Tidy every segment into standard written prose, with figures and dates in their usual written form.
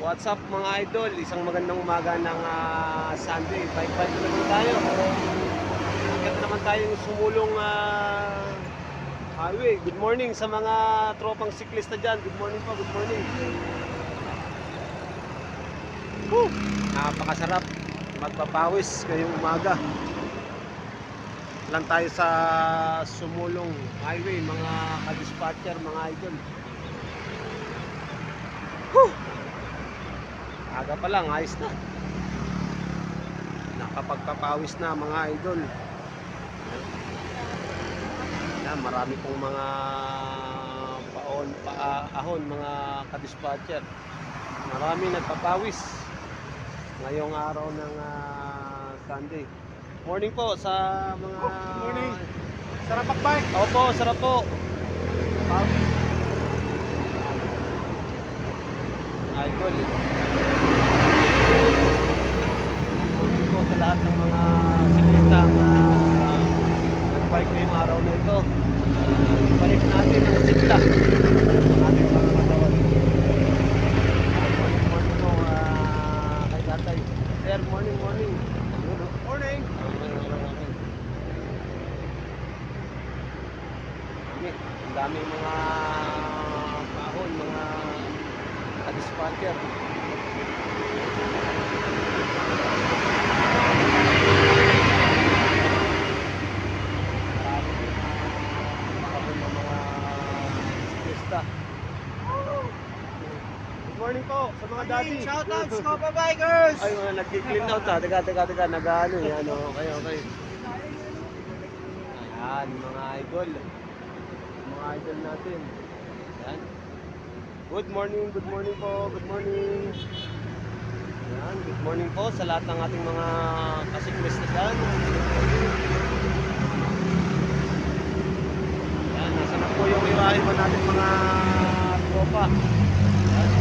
What's up mga idol? Isang magandang umaga ng Sunday. Bike-bike na naman tayo. Agad na naman tayong sumulong highway. Good morning sa mga tropang siklista dyan. Good morning po, good morning. Woo! Napakasarap magpapawis ngayong umaga. Lang tayo sa sumulong highway, mga ka-dispatcher, mga idol. Woo! Aga pa lang, ayos na. Nakapagpapawis na mga idol. Yan, marami pong mga paahon, mga ka-dispatcher. Marami nagpapawis ngayong araw ng Sunday. Morning po sa mga... Good morning. Sarap magbike. Opo, sarap po. Idol. Morning po sa lahat ng mga siklista nagbike ngayong araw na ito. Balik natin ang sigla ng ating mga katawan. Morning po kay tatay. Sir, morning. Morning. Ang dami mga kahon, mga ka-dispatcher. Good morning po sa mga daddy. Shoutouts ko pa bikers. Ay, mga nagki-clean out ha. Teka, nag-ano yan. Okay. Ayan, mga idol. Mga idol natin. Ayan. Good morning po. Good morning. Ayan, good morning po sa lahat ng ating mga kasiklista dyan. Ayan, nasa na po yung iba natin mga tropa. Ayan.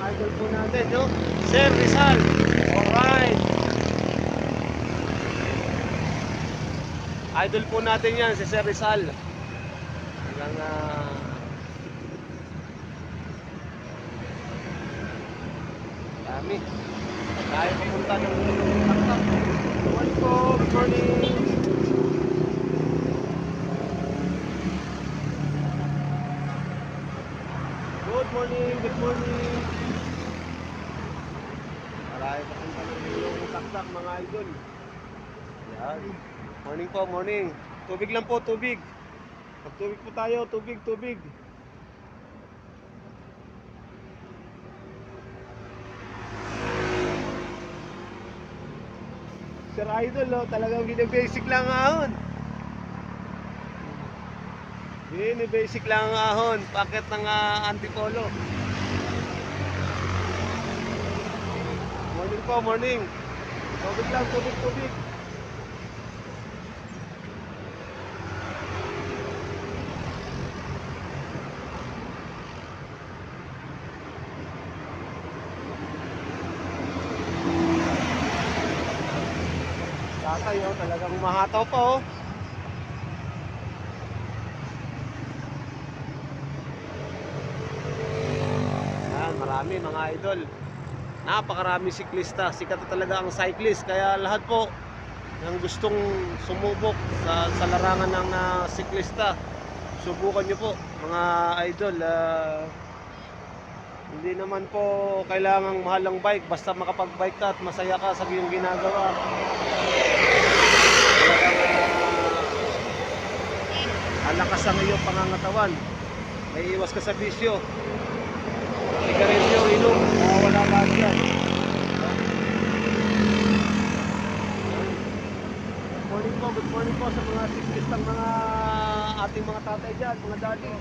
Idol po natin, no? Sir Rizal. Alright. Idol po natin yan, si Sir Rizal. Hanggang dami. Tayo pupunta ng taktak. Good morning po. Good morning. Good morning. Marami papunta ng taktak mga idol. Yan. Morning po, morning. Tubig lang po, tubig. Magtubig po tayo, tubig. Sir Idol, talagang basic lang ang ahon. Basic lang ang ahon. Paket ng antipolo. Morning po, morning. Tubig lang, tubig. Tatay, talagang mahataw pa, Yan, marami mga idol. Napakarami siklista. Sikat na talaga ang cyclist. Kaya lahat po ng gustong sumubok sa larangan ng siklista, subukan nyo po mga idol. Hindi naman po kailangang mahal ang bike. Basta makapag-bike ka at masaya ka sa iyong ginagawa. Alakas ang iyong pangangatawan. May iwas ka sa bisyo. Sigarilyo, inom, wala ba yan? Good morning po sa mga siklistang mga ating mga tatay dyan, mga daddy.